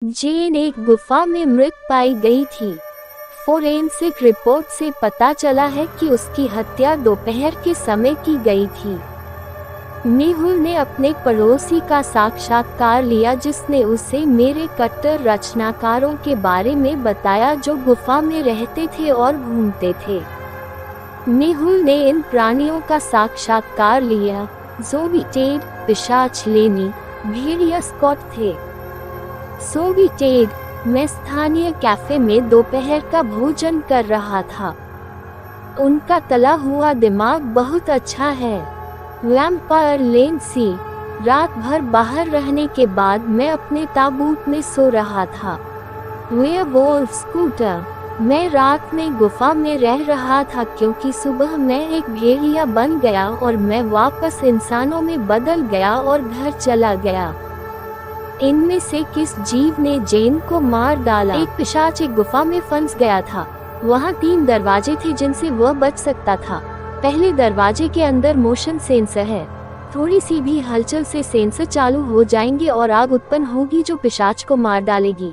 जेन एक गुफा में मृत पाई गई थी। फोरेंसिक रिपोर्ट से पता चला है कि उसकी हत्या दोपहर के समय की गई थी। मेहुल ने अपने पड़ोसी का साक्षात्कार लिया जिसने उसे मेरे कट्टर रचनाकारों के बारे में बताया जो गुफा में रहते थे और घूमते थे। मेहुल ने इन प्राणियों का साक्षात्कार लिया। ज़ोबी टेड, पिशाच लेनी, भेड़िया स्कॉट थे। ज़ोबी टेड, मैं स्थानीय कैफे में दोपहर का भोजन कर रहा था। उनका तला हुआ दिमाग बहुत अच्छा है। वैम्पायर लेंसी, रात भर बाहर रहने के बाद मैं अपने ताबूत में सो रहा था। वेयरवुल्फ स्कूटर, मैं रात में गुफा में रह रहा था क्योंकि सुबह मैं एक भेड़िया बन गया और मैं वापस इंसानों में बदल गया और घर चला गया। इनमें से किस जीव ने जेन को मार डाला? एक पिशाच एक गुफा में फंस गया था। वहाँ 3 दरवाजे थे जिनसे वह बच सकता था। पहले दरवाजे के अंदर मोशन सेंसर है। थोड़ी सी भी हलचल से सेंसर चालू हो जाएंगे और आग उत्पन्न होगी जो पिशाच को मार डालेगी।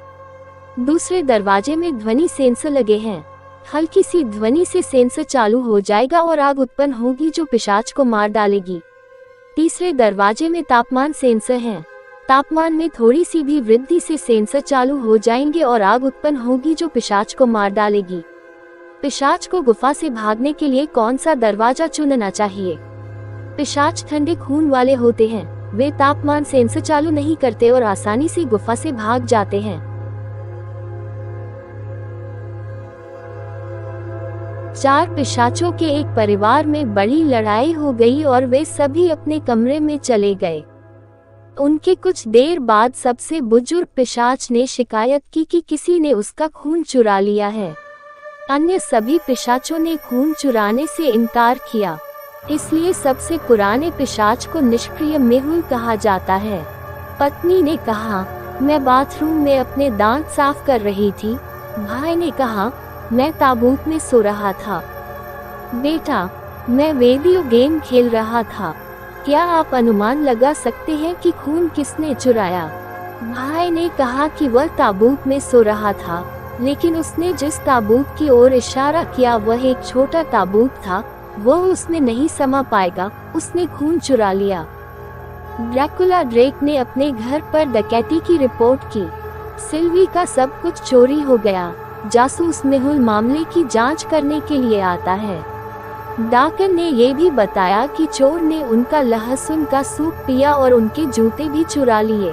दूसरे दरवाजे में ध्वनि सेंसर लगे हैं। हल्की सी ध्वनि से सेंसर चालू हो जाएगा और आग उत्पन्न होगी जो पिशाच को मार डालेगी। तीसरे दरवाजे में तापमान सेंसर है। तापमान में थोड़ी सी भी वृद्धि से सेंसर चालू हो जाएंगे और आग उत्पन्न होगी जो पिशाच को मार डालेगी। पिशाच को गुफा से भागने के लिए कौन सा दरवाजा चुनना चाहिए? पिशाच ठंडे खून वाले होते हैं। वे तापमान सेंसर चालू नहीं करते और आसानी से गुफा से भाग जाते हैं। 4 पिशाचों के एक परिवार में बड़ी लड़ाई हो गई और वे सभी अपने कमरे में चले गए। उनके कुछ देर बाद सबसे बुजुर्ग पिशाच ने शिकायत की कि किसी ने उसका खून चुरा लिया है। अन्य सभी पिशाचों ने खून चुराने से इनकार किया। इसलिए सबसे पुराने पिशाच को निष्क्रिय मेहुल कहा जाता है। पत्नी ने कहा, मैं बाथरूम में अपने दांत साफ कर रही थी। भाई ने कहा, मैं ताबूत में सो रहा था। बेटा, मैं वीडियो गेम खेल रहा था। क्या आप अनुमान लगा सकते हैं कि खून किसने चुराया? भाई ने कहा कि वह ताबूत में सो रहा था, लेकिन उसने जिस ताबूत की ओर इशारा किया वह एक छोटा ताबूत था। वह उसमें नहीं समा पाएगा। उसने खून चुरा लिया। ड्रैकुला ड्रेक ने अपने घर पर डकैती की रिपोर्ट की। सिल्वी का सब कुछ चोरी हो गया। जासूस मेहुल मामले की जांच करने के लिए आता है। डाकन ने ये भी बताया कि चोर ने उनका लहसुन का सूप पिया और उनके जूते भी चुरा लिए।